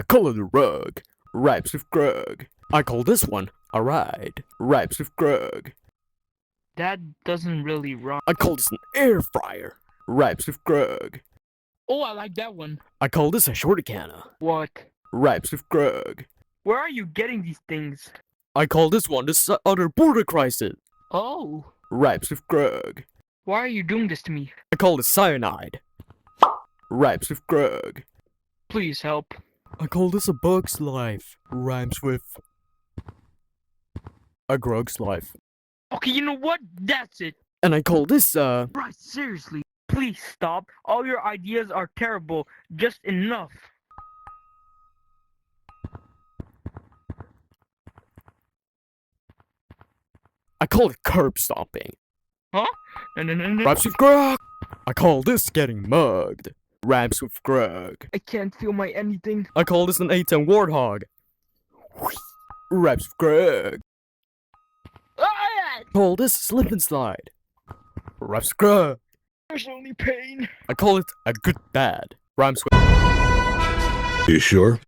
I call it a rug. Rhymes with Grug. I call this one a ride. Rhymes with Grug. That doesn't really rhyme. I call this an air fryer. Rhymes with Grug. Oh, I like that one. I call this a shorty canna. What? Rhymes with Grug. Where are you getting these things? I call this one the utter border crisis. Oh. Rhymes with Grug. Why are you doing this to me? I call this cyanide. Rhymes with Grug. Please help. I call this a bug's life. Rhymes with a Grug's life. Okay, you know what? That's it. And I call this Right, seriously. Please stop. All your ideas are terrible. Just enough. I call it curb stomping. Huh? No. Rhymes with Grug. I call this getting mugged. Rhymes with Grug. I can't feel my anything. I call this an A10 warthog. Rhymes with Grug. Ah! Call this slip and slide. Rhymes with Grug. There's only pain. I call it a good bad. Rhymes with. You sure?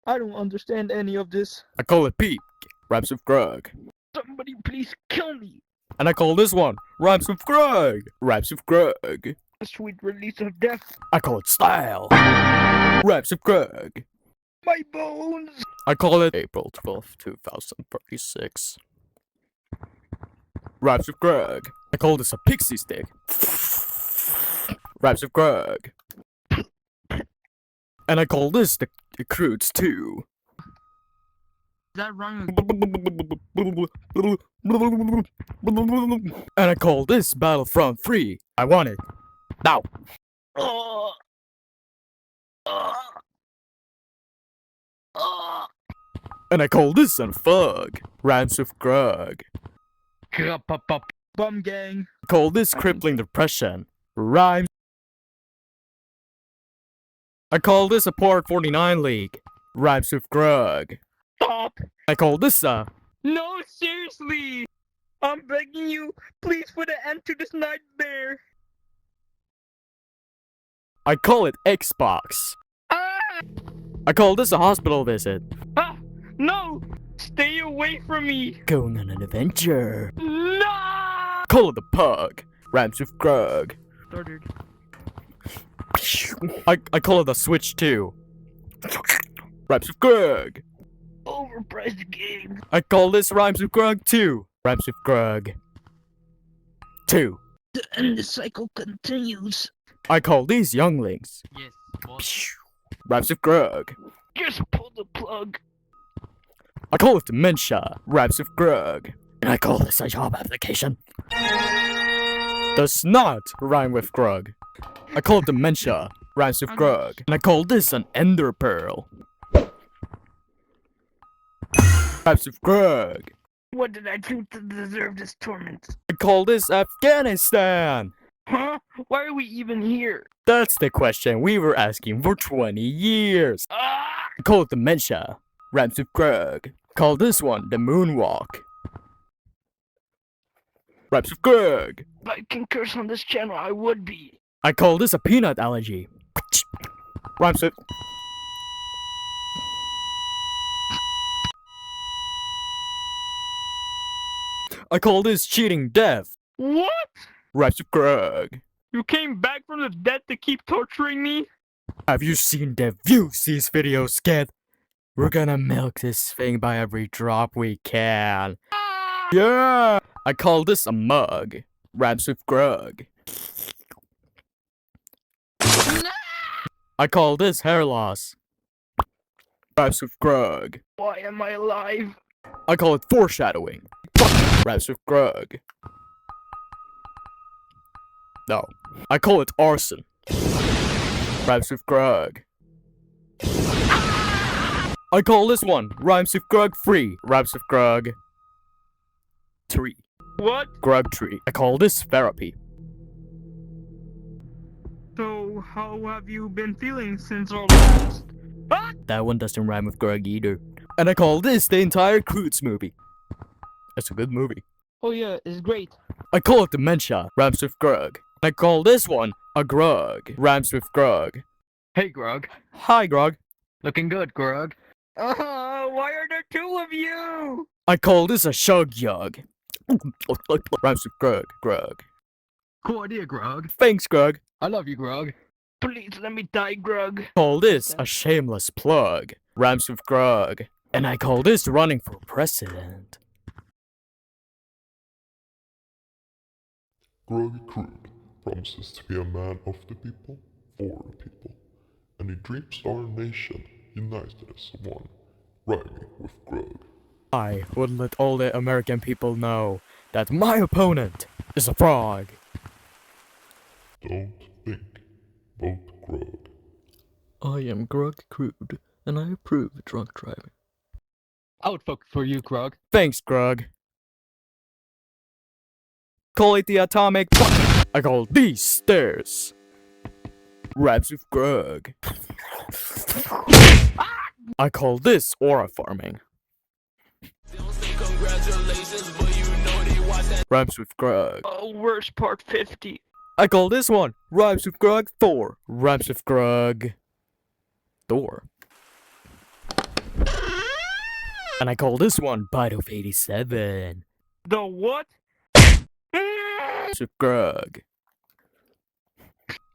I don't understand any of this. I call it peak. Rhymes with Grug. Somebody please kill me. And I call this one Rhymes with Grug. Rhymes with Grug. A sweet release of death. I call it style. Rhymes with Grug. My bones. I call it April 12th, 2036. Rhymes with Grug. I call this a pixie stick. Rhymes with Grug. And I call this the Crudes 2. Is that wrong? And I call this Battlefront 3. I want it. Now. Oh. And I call this Unfug. Rhymes with Grug. Bum gang. I call this Crippling Depression. Rhymes. I call this a Port 49 League. Rhymes with Grug. Stop. I call this No, seriously. I'm begging you. Please put an end to this nightmare. I call it Xbox. Ah! I call this a hospital visit. Ah! No! Stay away from me! Going on an adventure. No! Call it the pug. Rhymes with Grug. Started. I call it the Switch 2. Rhymes with Grug. Overpriced game. I call this Rhymes with Grug 2. Rhymes with Grug. 2. And the cycle continues. I call these younglings. Yes, boss. Rhymes with Grug. Just pull the plug. I call it dementia. Rhymes with Grug. And I call this a job application. Does not rhyme with Grug. I call it dementia. Rhymes with Grug. And I call this an ender pearl. Rhymes with Grug. What did I do to deserve this torment? I call this Afghanistan. Huh? Why are we even here? That's the question we were asking for 20 years. Ah! I call it dementia. Rhymes with Grug. Call this one the moonwalk. Rhymes with Grug. If I can curse on this channel, I would be. I call this a peanut allergy. Rhymes with. I call this cheating death. What? Rhymes with Grug. You came back from the dead to keep torturing me? Have you seen the views these videos get? We're gonna milk this thing by every drop we can. Ah! Yeah! I call this a mug. Rhymes with Grug. No! I call this hair loss. Rhymes with Grug. Why am I alive? I call it foreshadowing. Rhymes with Grug. No. I call it arson. Rhymes with Grug. I call this one Rhymes with Grug 3. Rhymes with Grug 3. What? Grug tree. I call this therapy. So, how have you been feeling since our last? Ah! That one doesn't rhyme with Grug either. And I call this the entire Crudes movie. It's a good movie. Oh yeah, it's great. I call it dementia. Rhymes with Grug. I call this one a Grug. Rhymes with Grug. Hey, Grug. Hi, Grug. Looking good, Grug. Why are there two of you? I call this a shug yug. Rhymes with Grug, Grug. Cool idea, Grug. Thanks, Grug. I love you, Grug. Please let me die, Grug. Call this a shameless plug. Rhymes with Grug. And I call this running for president. Grug Crude promises to be a man of the people, for the people, and he dreams our nation united as one, rhyming with Grug. I would let all the American people know that my opponent is a frog. Don't think, vote Grug. I am Grug Crude, and I approve drunk driving. I would vote for you, Grug. Thanks, Grug. Call it the atomic I call these stairs. Raps with Grug. I call this aura farming. Rhymes with Grug. Oh, worst part 50. I call this one Rhymes with Grug Thor. Rhymes with Grug Thor. And I call this one Bite of 87. The what? Rhymes with Grug.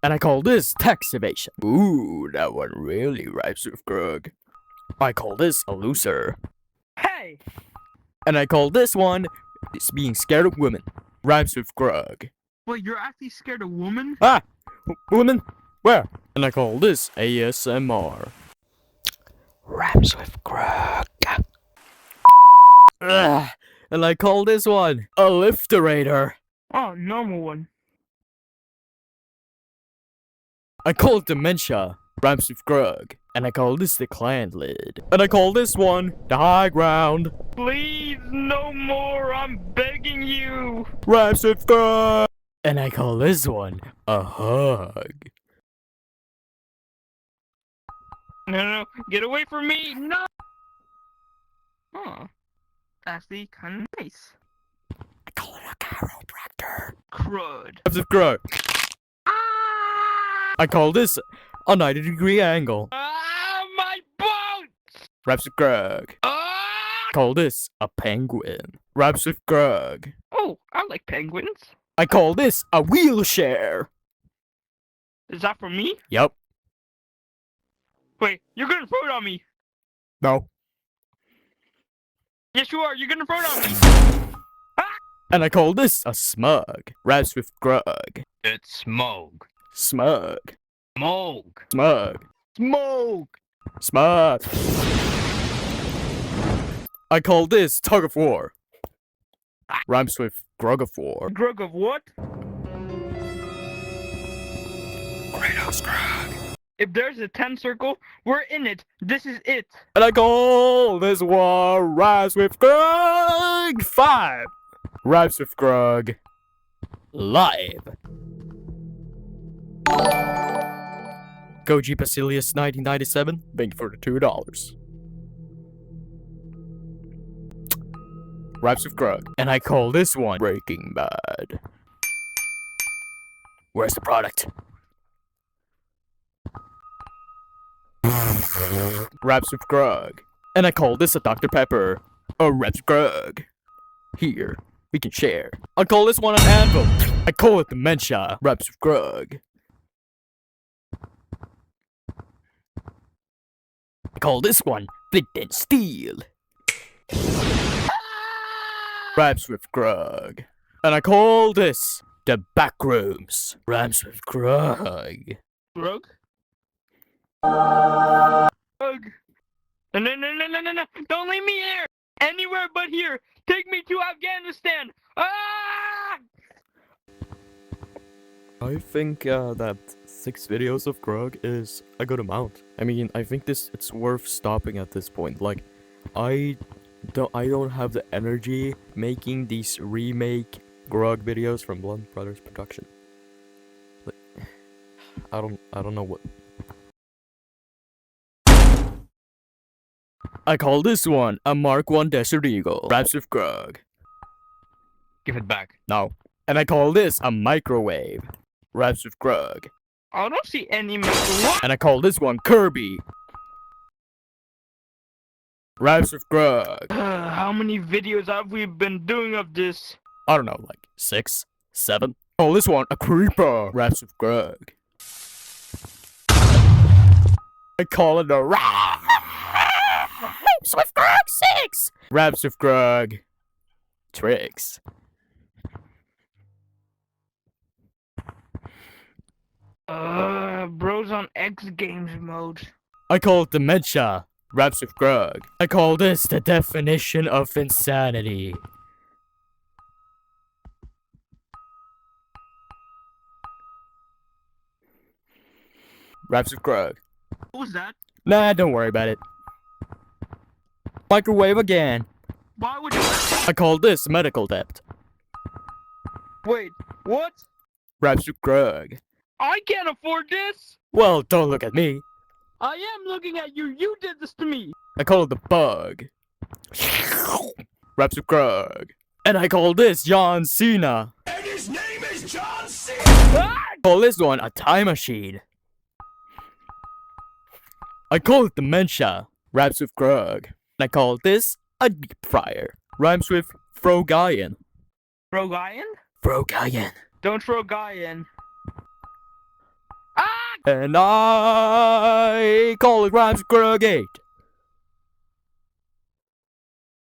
And I call this tax evasion. Ooh, that one really rhymes with Grug. I call this a loser. Hey! And I call this one is being scared of women. Rhymes with Grug. Wait, you're actually scared of women? Ah! Women? Where? And I call this ASMR. Rhymes with Grug. Ugh. And I call this one a lifterator. Oh, normal one. I call it dementia. Rhymes with Grug. And I call this the clan lid. And I call this one the high ground. Please, no more. I'm begging you. Rhymes with Grug. And I call this one a hug. No, get away from me. No. Huh. Actually, kind of nice. I call it a chiropractor. Crud. Rhymes with Grug. Ah! I call this a 90-degree angle. Ah, my boat! Rhymes with Grug. Ah! Call this a penguin. Rhymes with Grug. Oh, I like penguins. I call this a wheelchair. Is that for me? Yup. Wait, you're gonna throw it on me. No. Yes, you are. You're gonna throw it on me. And I call this a smug. Rhymes with Grug. It's smoke. Smug. Smoke. Smug. Smoke. Smug. I call this tug of war. Rhymes with Grug of war. Grug of what? Kratos Grug. If there's a 10 circle, we're in it. This is it. And I call this one Rhymes with Grug 5. Rhymes with Grug live. Koji Basilius 1997, thank you for the $2. Rhymes with Grug. And I call this one Breaking Bad. Where's the product? Rhymes with Grug. And I call this a Dr. Pepper. A Raps Grug. Here, we can share. I call this one an anvil. I call it dementia. Raps with Grug. I call this one flint and steel. Raps with Grug. And I call this the back rooms. Rhymes with Grug. Grug? Grug. No. Don't leave me here. Anywhere but here. Take me to Afghanistan. Ah! I think that 6 videos of Grug is a good amount. I mean, I think it's worth stopping at this point. Like, I don't have the energy making these remake Grug videos from Blunt Brothers Production. Like, I don't know what. I call this one a Mark 1 Desert Eagle. Raps with Grug. Give it back. No. And I call this a microwave. Raps with Grug. I don't see any metal. What? And I call this one Kirby. Raps with Grug. How many videos have we been doing of this? I don't know, like 6, 7. Oh, this one, a creeper. Raps with Grug. I call it a Raps with Grug 6. Raps with Grug. Tricks. Bros on X Games mode. I call it dementia. Raps with Grug. I call this the definition of insanity. Raps with Grug. What was that? Nah, don't worry about it. Microwave again. Why would you? I call this medical debt. Wait, what? Raps with Grug. I can't afford this! Well, don't look at me. I am looking at you, you did this to me! I call it the bug. Raps with Grug. And I call this John Cena. And his name is John Cena! Ah! I call this one a time machine. I call it dementia. Raps with Grug. And I call this a deep fryer. Rhymes with throw guy in. Throw guy in? Throw guy in. Don't throw guy in. Ah! And I call it Rhymes with Grug 8.